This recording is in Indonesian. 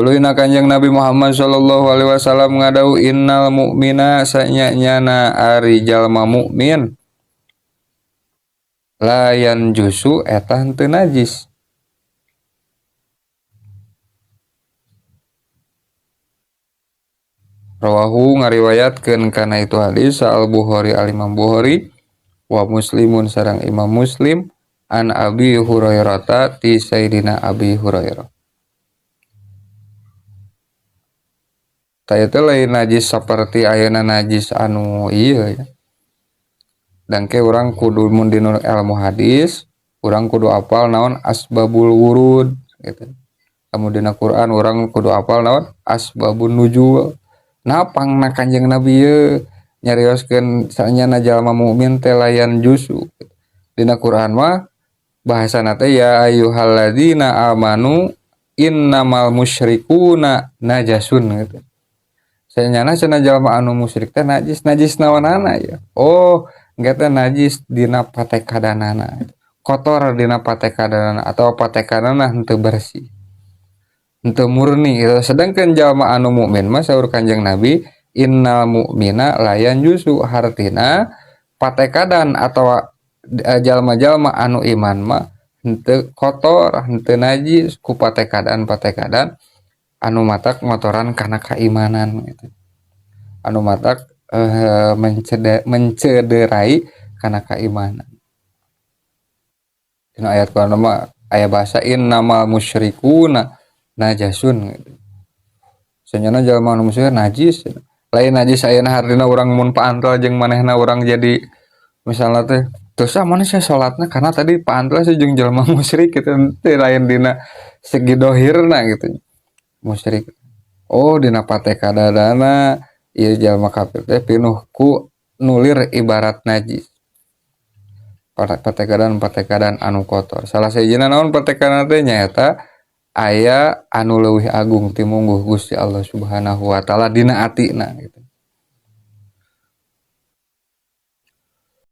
Tuluy na Kanjeng Nabi Muhammad sallallahu alaihi wasallam ngadau innal mu'mina sanyanyana ari jalma mukmin layan jusu eta henteu najis. Rawahu ngariwayatkeun kana itu hadis al Bukhari al Imam Bukhari wa Muslimun sareng Imam Muslim an Abi Hurairah ti Sayyidina Abi Hurairah. Taya teh lain najis saperti ayeuna najis anu ieu ya. Dangke urang kudu mun dinu ilmu hadis, urang kudu apal naon asbabul wurud gitu. Lamun dina Quran urang kudu apal naon asbabun nuzul. Napangna Kanjeng Nabi ieu nyarioskeun sanyana jalma mukmin teh layan jusu. Dina Quran mah bahasana teh ya ayyuhalladzina amanu innamal musyrikuna najasun gitu. Sanyana cenah jalma anu musyrik teh najis naonana ya. Oh, engke teh najis dina patekadanana. Kotor dina patekadanana atau patekadanana henteu bersih. Henteu murni gitu. Sedangkan jalma anu mukmin mah saur Kanjeng Nabi innal mu'mina layan jusu hartina patekadan atau jalma-jalma anu iman mah henteu kotor, henteu najis ku patekadan anu matak ngotoran kana keimanan gitu. Anu matak mencederai kana keimanan. Dina ayat Quran mah aya bahasa innamal musyrikuna najasun gitu. Sanyana jalma anu musyrik najis. Lain najis ayeuna hardina urang mun paantel jeung manehna urang jadi misalna teh dosa mana sih salatna karena tadi paantel sih jeung jalma musyrik gitu teh lain dina segi dohirna gitu. Musyrik. Oh dina patekadana ieu jalma kafir teh pinuh ku nulir ibarat najis. Patekadan anu kotor. Salah sahijina naon patekadan teh nyaeta aya anu leuwih agung ti mungguh Gusti Allah Subhanahu wa taala dina atina gitu.